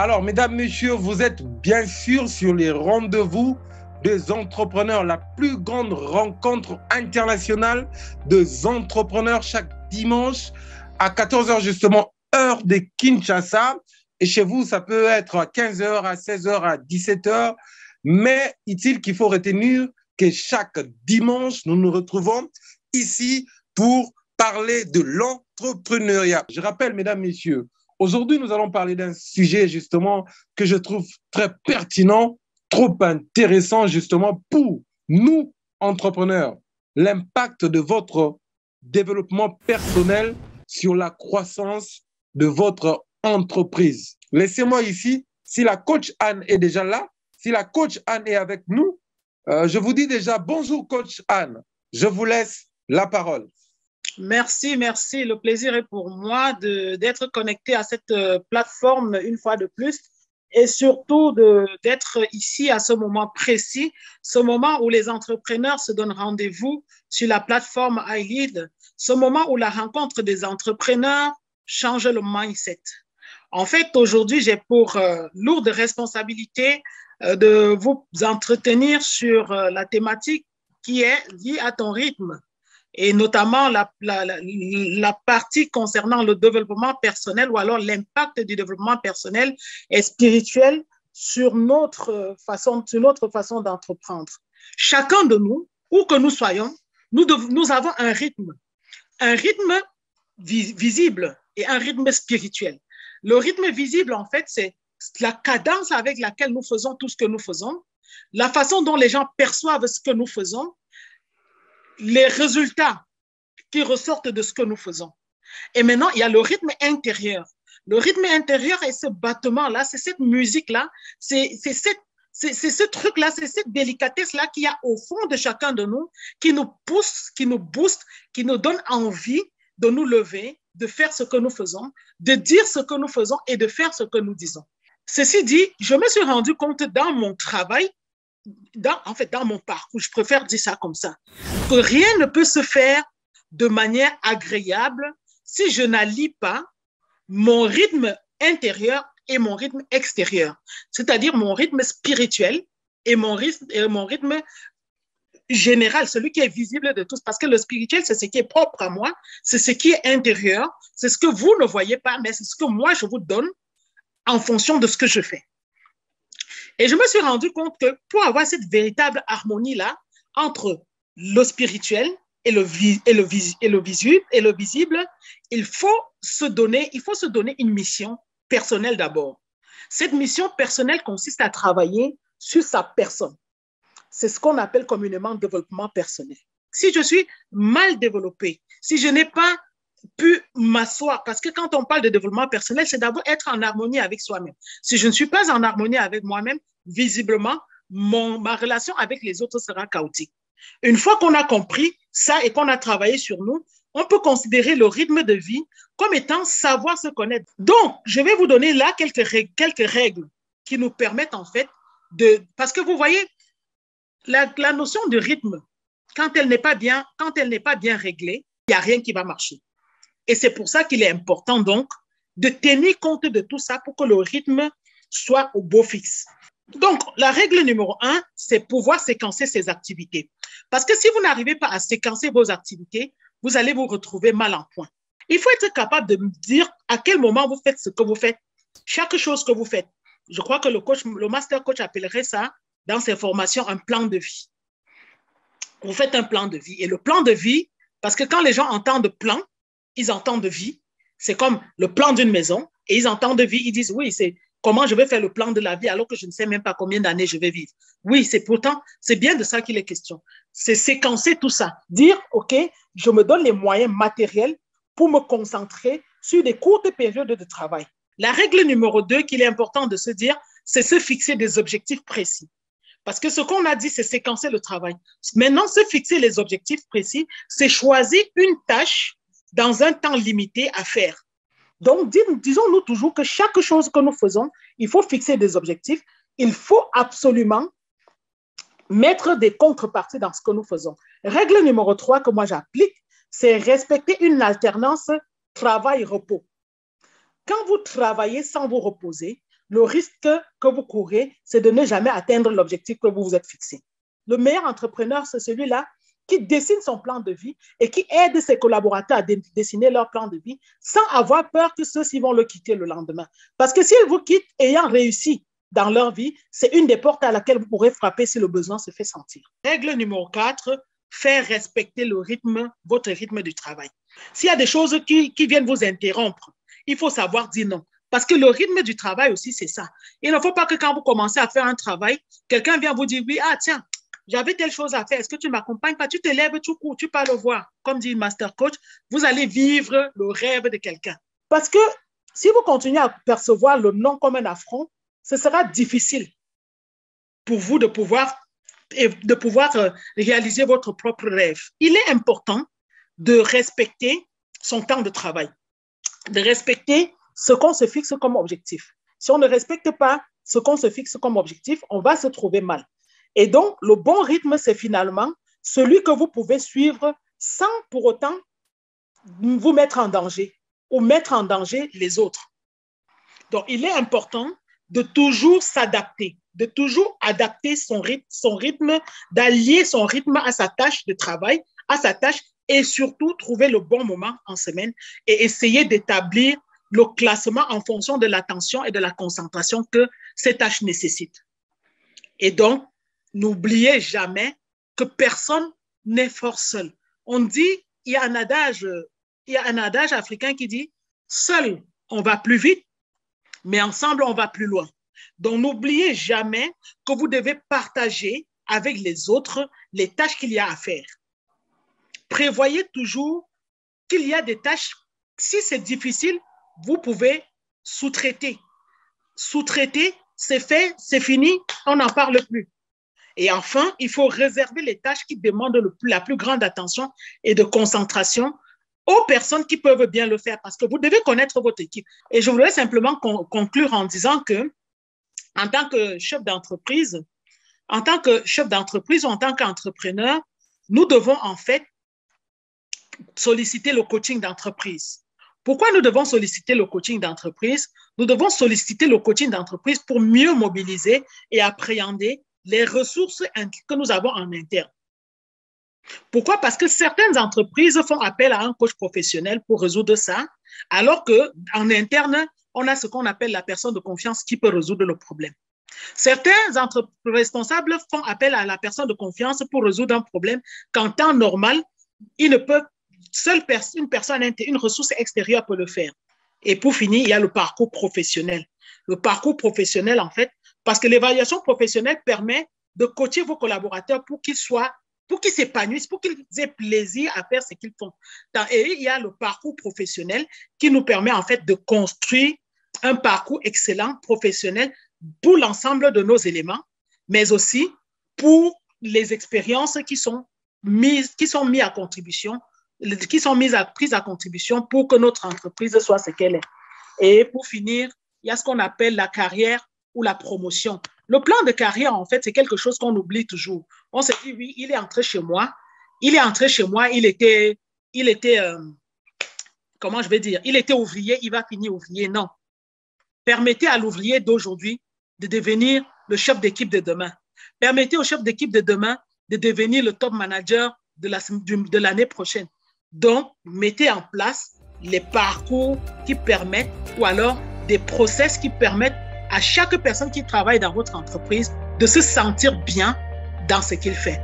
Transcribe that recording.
Alors, mesdames, messieurs, vous êtes bien sûr sur les rendez-vous des entrepreneurs, la plus grande rencontre internationale des entrepreneurs chaque dimanche à 14 heures justement, heure de Kinshasa. Et chez vous, ça peut être à 15 heures, à 16 heures, à 17 heures. Mais est-il qu'il faut retenir que chaque dimanche, nous nous retrouvons ici pour parler de l'entrepreneuriat. Je rappelle, mesdames, messieurs, aujourd'hui, nous allons parler d'un sujet justement que je trouve très pertinent, trop intéressant justement pour nous, entrepreneurs. L'impact de votre développement personnel sur la croissance de votre entreprise. Laissez-moi ici, si la coach Anne est déjà là, si la coach Anne est avec nous, je vous dis déjà bonjour coach Anne. Je vous laisse la parole. Merci, merci. Le plaisir est pour moi d'être connecté à cette plateforme une fois de plus et surtout d'être ici à ce moment précis, ce moment où les entrepreneurs se donnent rendez-vous sur la plateforme iLead, ce moment où la rencontre des entrepreneurs change le mindset. En fait, aujourd'hui, j'ai pour lourde responsabilité de vous entretenir sur la thématique qui est liée à ton rythme et notamment la partie concernant le développement personnel ou alors l'impact du développement personnel et spirituel sur notre façon d'entreprendre. Chacun de nous, où que nous soyons, nous avons un rythme visible et un rythme spirituel. Le rythme visible, en fait, c'est la cadence avec laquelle nous faisons tout ce que nous faisons, la façon dont les gens perçoivent ce que nous faisons, les résultats qui ressortent de ce que nous faisons. Et maintenant, il y a le rythme intérieur. Le rythme intérieur est ce battement-là, c'est cette musique-là, c'est ce truc-là, c'est cette délicatesse-là qu'il y a au fond de chacun de nous, qui nous pousse, qui nous booste, qui nous donne envie de nous lever, de faire ce que nous faisons, de dire ce que nous faisons et de faire ce que nous disons. Ceci dit, je me suis rendu compte dans mon travail, dans mon parcours, je préfère dire ça comme ça, que rien ne peut se faire de manière agréable si je n'allie pas mon rythme intérieur et mon rythme extérieur, c'est-à-dire mon rythme spirituel et mon rythme général, celui qui est visible de tous, parce que le spirituel, c'est ce qui est propre à moi, c'est ce qui est intérieur, c'est ce que vous ne voyez pas, mais c'est ce que moi, je vous donne en fonction de ce que je fais. Et je me suis rendu compte que pour avoir cette véritable harmonie-là entre le spirituel et le visible, il faut se donner une mission personnelle d'abord. Cette mission personnelle consiste à travailler sur sa personne. C'est ce qu'on appelle communément développement personnel. Si je suis mal développé, si je n'ai pas pu m'asseoir, parce que quand on parle de développement personnel, c'est d'abord être en harmonie avec soi-même. Si je ne suis pas en harmonie avec moi-même, visiblement, ma relation avec les autres sera chaotique. Une fois qu'on a compris ça et qu'on a travaillé sur nous, on peut considérer le rythme de vie comme étant savoir se connaître. Donc, je vais vous donner là quelques règles qui nous permettent en fait parce que vous voyez, la notion de rythme, quand elle n'est pas bien réglée, il n'y a rien qui va marcher. Et c'est pour ça qu'il est important donc de tenir compte de tout ça pour que le rythme soit au beau fixe. Donc, la règle numéro 1, c'est pouvoir séquencer ses activités. Parce que si vous n'arrivez pas à séquencer vos activités, vous allez vous retrouver mal en point. Il faut être capable de me dire à quel moment vous faites ce que vous faites, chaque chose que vous faites. Je crois que le master coach appellerait ça, dans ses formations, un plan de vie. Vous faites un plan de vie. Et le plan de vie, parce que quand les gens entendent plan, ils entendent vie. C'est comme le plan d'une maison. Et ils entendent vie, ils disent, oui, c'est comment je vais faire le plan de la vie alors que je ne sais même pas combien d'années je vais vivre. Oui, c'est bien de ça qu'il est question. C'est séquencer tout ça. Dire, OK, je me donne les moyens matériels pour me concentrer sur des courtes périodes de travail. La règle numéro 2 qu'il est important de se dire, c'est se fixer des objectifs précis. Parce que ce qu'on a dit, c'est séquencer le travail. Maintenant, se fixer les objectifs précis, c'est choisir une tâche dans un temps limité à faire. Donc, disons-nous toujours que chaque chose que nous faisons, il faut fixer des objectifs. Il faut absolument mettre des contreparties dans ce que nous faisons. Règle numéro 3 que moi j'applique, c'est respecter une alternance travail-repos. Quand vous travaillez sans vous reposer, le risque que vous courez, c'est de ne jamais atteindre l'objectif que vous vous êtes fixé. Le meilleur entrepreneur, c'est celui-là qui dessine son plan de vie et qui aide ses collaborateurs à dessiner leur plan de vie sans avoir peur que ceux-ci vont le quitter le lendemain. Parce que s'ils vous quittent ayant réussi dans leur vie, c'est une des portes à laquelle vous pourrez frapper si le besoin se fait sentir. Règle numéro 4, faire respecter le rythme, votre rythme du travail. S'il y a des choses qui viennent vous interrompre, il faut savoir dire non. Parce que le rythme du travail aussi, c'est ça. Il ne faut pas que quand vous commencez à faire un travail, quelqu'un vient vous dire, oui, ah tiens, j'avais telle chose à faire, est-ce que tu m'accompagnes? Pas, tu te lèves, tu cours, tu pars le voir. Comme dit le master coach, vous allez vivre le rêve de quelqu'un. Parce que si vous continuez à percevoir le non comme un affront, ce sera difficile pour vous de pouvoir réaliser votre propre rêve. Il est important de respecter son temps de travail, de respecter ce qu'on se fixe comme objectif. Si on ne respecte pas ce qu'on se fixe comme objectif, on va se trouver mal. Et donc, le bon rythme, c'est finalement celui que vous pouvez suivre sans pour autant vous mettre en danger ou mettre en danger les autres. Donc, il est important de toujours s'adapter, de toujours adapter son rythme, d'allier son rythme à sa tâche de travail, à sa tâche, et surtout trouver le bon moment en semaine et essayer d'établir le classement en fonction de l'attention et de la concentration que ces tâches nécessitent. Et donc, n'oubliez jamais que personne n'est fort seul. On dit, il y a un adage africain qui dit, seul, on va plus vite, mais ensemble, on va plus loin. Donc, n'oubliez jamais que vous devez partager avec les autres les tâches qu'il y a à faire. Prévoyez toujours qu'il y a des tâches, si c'est difficile, vous pouvez sous-traiter. Sous-traiter, c'est fait, c'est fini, on n'en parle plus. Et enfin, il faut réserver les tâches qui demandent la plus grande attention et de concentration aux personnes qui peuvent bien le faire, parce que vous devez connaître votre équipe. Et je voudrais simplement conclure en disant que, en tant que chef d'entreprise ou en tant qu'entrepreneur, nous devons en fait solliciter le coaching d'entreprise. Pourquoi nous devons solliciter le coaching d'entreprise? Nous devons solliciter le coaching d'entreprise pour mieux mobiliser et appréhender les ressources que nous avons en interne. Pourquoi? Parce que certaines entreprises font appel à un coach professionnel pour résoudre ça, alors qu'en interne, on a ce qu'on appelle la personne de confiance qui peut résoudre le problème. Certains responsables font appel à la personne de confiance pour résoudre un problème qu'en temps normal, ils ne peuvent, une ressource extérieure peut le faire. Et pour finir, il y a le parcours professionnel. Le parcours professionnel, en fait, parce que l'évaluation professionnelle permet de coacher vos collaborateurs pour qu'ils s'épanouissent, pour qu'ils aient plaisir à faire ce qu'ils font. Et il y a le parcours professionnel qui nous permet en fait de construire un parcours excellent, professionnel, pour l'ensemble de nos éléments, mais aussi pour les expériences qui sont mises à contribution, prises à contribution pour que notre entreprise soit ce qu'elle est. Et pour finir, il y a ce qu'on appelle la carrière ou la promotion. Le plan de carrière, en fait, c'est quelque chose qu'on oublie toujours. On se dit, oui, il est entré chez moi, il était ouvrier, il va finir ouvrier. Non. Permettez à l'ouvrier d'aujourd'hui de devenir le chef d'équipe de demain. Permettez au chef d'équipe de demain de devenir le top manager de l'année prochaine. Donc, mettez en place les parcours qui permettent, ou alors des process qui permettent à chaque personne qui travaille dans votre entreprise de se sentir bien dans ce qu'il fait.